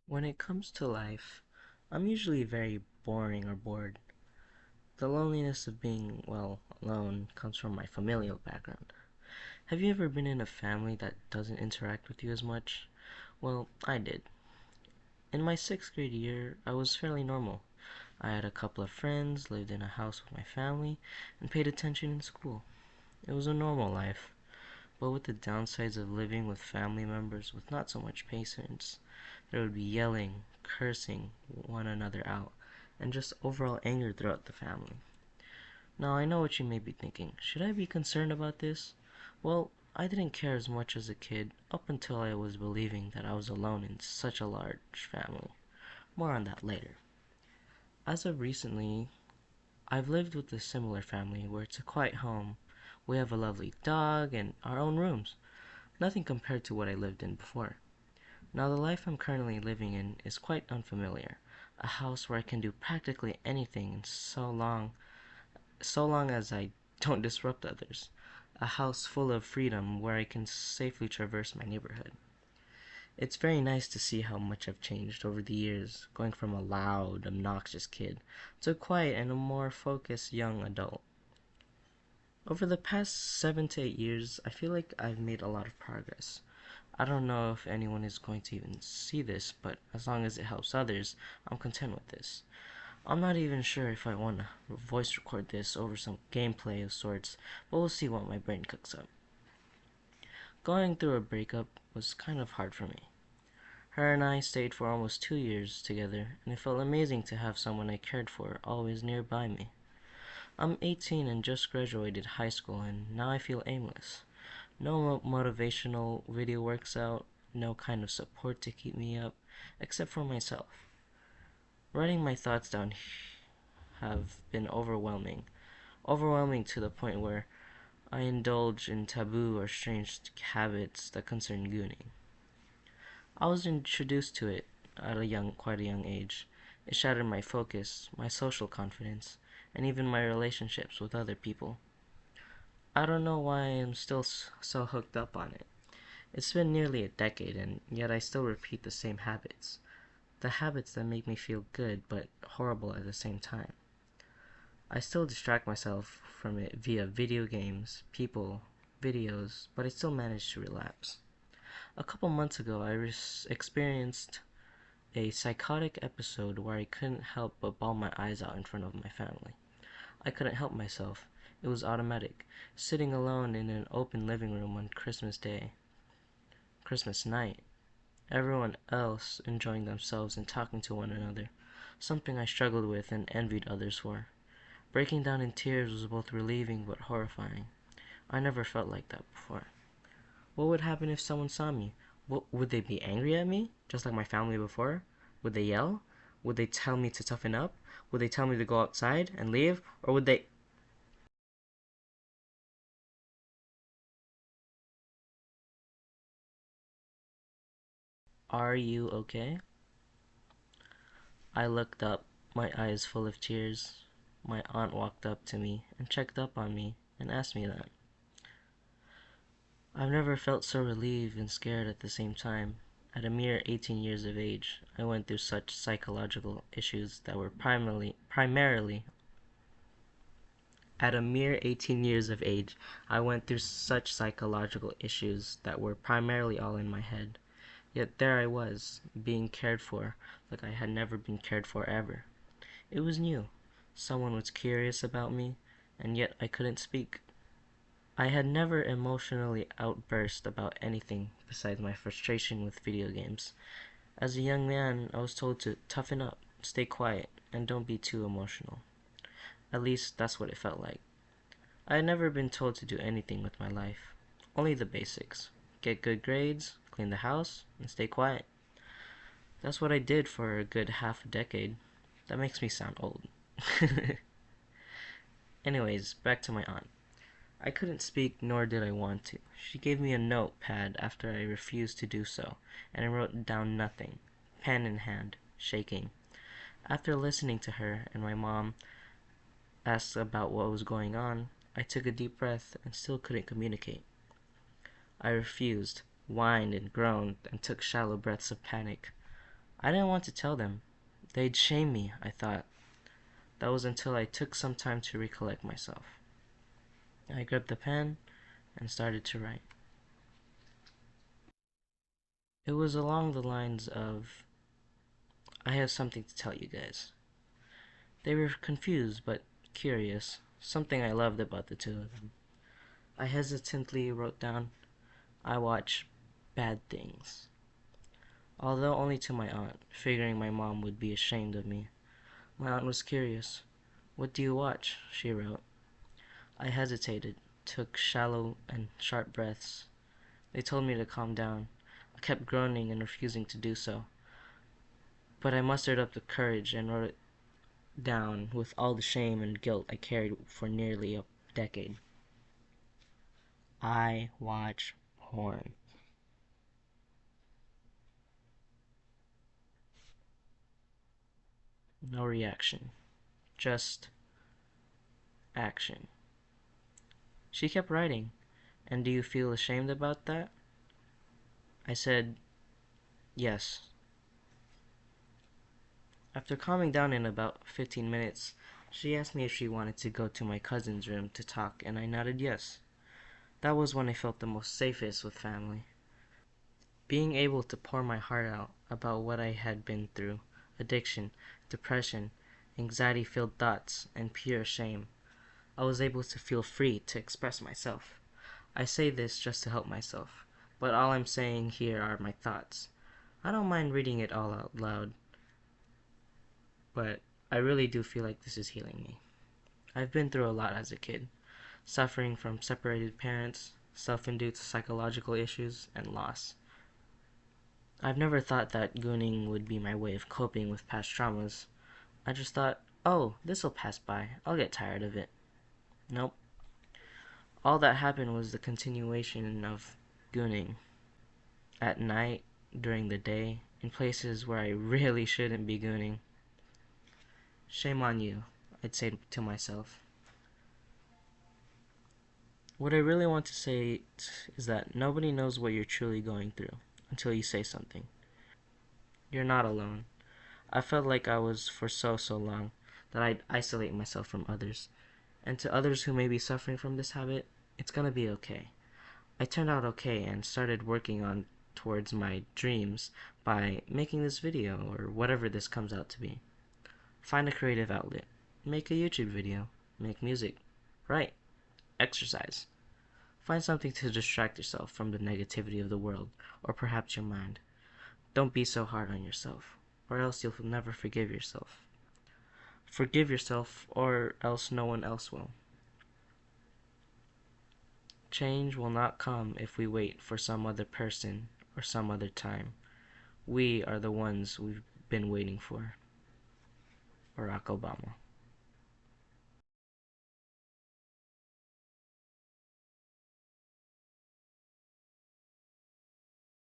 When it comes to life, I'm usually very boring or bored. The loneliness of being, well, alone comes from my familial background. Have you ever been in a family that doesn't interact with you as much? Well, I did. In my sixth grade year, I was fairly normal. I had a couple of friends, lived in a house with my family, and paid attention in school. It was a normal life, but with the downsides of living with family members with not so much patience. There would be yelling, cursing one another out, and just overall anger throughout the family. Now, I know what you may be thinking. Should I be concerned about this? Well, I didn't care as much as a kid up until I was believing that I was alone in such a large family. More on that later. As of recently, I've lived with a similar family where it's a quiet home. We have a lovely dog and our own rooms. Nothing compared to what I lived in before. Now, the life I'm currently living in is quite unfamiliar. A house where I can do practically anything and so long as I don't disrupt others. A house full of freedom where I can safely traverse my neighborhood. It's very nice to see how much I've changed over the years, going from a loud, obnoxious kid to a quiet and a more focused young adult. Over the past 7 to 8 years, I feel like I've made a lot of progress. I don't know if anyone is going to even see this, but as long as it helps others, I'm content with this. I'm not even sure if I want to voice record this over some gameplay of sorts, but we'll see what my brain cooks up. Going through a breakup was kind of hard for me. Her and I stayed for almost 2 years together, and it felt amazing to have someone I cared for always nearby me. I'm 18 and just graduated high school, and now I feel aimless. No motivational video works out, no kind of support to keep me up, except for myself. Writing my thoughts down have been overwhelming to the point where I indulge in taboo or strange habits that concern gooning. I was introduced to it at quite a young age. It shattered my focus, my social confidence, and even my relationships with other people. I don't know why I am still so hooked up on it. It's been nearly a decade, and yet I still repeat the same habits. The habits that make me feel good but horrible at the same time. I still distract myself from it via video games, people, videos, but I still manage to relapse. A couple months ago, I experienced a psychotic episode where I couldn't help but bawl my eyes out in front of my family. I couldn't help myself. It was automatic, sitting alone in an open living room on Christmas night. Everyone else enjoying themselves and talking to one another, something I struggled with and envied others for. Breaking down in tears was both relieving but horrifying. I never felt like that before. What would happen if someone saw me? Would they be angry at me, just like my family before? Would they yell? Would they tell me to toughen up? Would they tell me to go outside and leave? Or would they... Are you okay? I looked up, my eyes full of tears. My aunt walked up to me and checked up on me and asked me that. I've never felt so relieved and scared at the same time. At a mere 18 years of age, I went through such psychological issues that were primarily At a mere 18 years of age, I went through such psychological issues that were primarily all in my head. Yet there I was, being cared for like I had never been cared for ever. It was new. Someone was curious about me, and yet I couldn't speak. I had never emotionally outburst about anything besides my frustration with video games. As a young man, I was told to toughen up, stay quiet, and don't be too emotional. At least that's what it felt like. I had never been told to do anything with my life. Only the basics. Get good grades, clean the house, and stay quiet. That's what I did for a good half a decade. That makes me sound old. Anyways, back to my aunt. I couldn't speak, nor did I want to. She gave me a notepad after I refused to do so, and I wrote down nothing, pen in hand, shaking. After listening to her and my mom ask about what was going on, I took a deep breath and still couldn't communicate. I refused, whined and groaned, and took shallow breaths of panic. I didn't want to tell them. They'd shame me, I thought. That was until I took some time to recollect myself. I grabbed the pen and started to write. It was along the lines of, I have something to tell you guys. They were confused but curious, something I loved about the two of them. I hesitantly wrote down, I watch bad things. Although only to my aunt, figuring my mom would be ashamed of me. My aunt was curious. What do you watch? She wrote. I hesitated, took shallow and sharp breaths. They told me to calm down. I kept groaning and refusing to do so. But I mustered up the courage and wrote it down with all the shame and guilt I carried for nearly a decade. I watch porn. No reaction. Just action. She kept writing. And do you feel ashamed about that? I said, yes. After calming down in about 15 minutes, she asked me if she wanted to go to my cousin's room to talk, and I nodded yes. That was when I felt the most safest with family. Being able to pour my heart out about what I had been through, addiction, depression, anxiety-filled thoughts, and pure shame. I was able to feel free to express myself. I say this just to help myself, but all I'm saying here are my thoughts. I don't mind reading it all out loud, but I really do feel like this is healing me. I've been through a lot as a kid, suffering from separated parents, self-induced psychological issues, and loss. I've never thought that gooning would be my way of coping with past traumas. I just thought, oh, this'll pass by. I'll get tired of it. Nope. All that happened was the continuation of gooning. At night, during the day, in places where I really shouldn't be gooning. Shame on you, I'd say to myself. What I really want to say is that nobody knows what you're truly going through until you say something. You're not alone. I felt like I was for so long that I'd isolate myself from others. And to others who may be suffering from this habit, it's gonna be okay. I turned out okay and started working on towards my dreams by making this video or whatever this comes out to be. Find a creative outlet. Make a YouTube video. Make music. Write. Exercise. Find something to distract yourself from the negativity of the world, or perhaps your mind. Don't be so hard on yourself, or else you'll never forgive yourself. Forgive yourself, or else no one else will. Change will not come if we wait for some other person or some other time. We are the ones we've been waiting for. Barack Obama.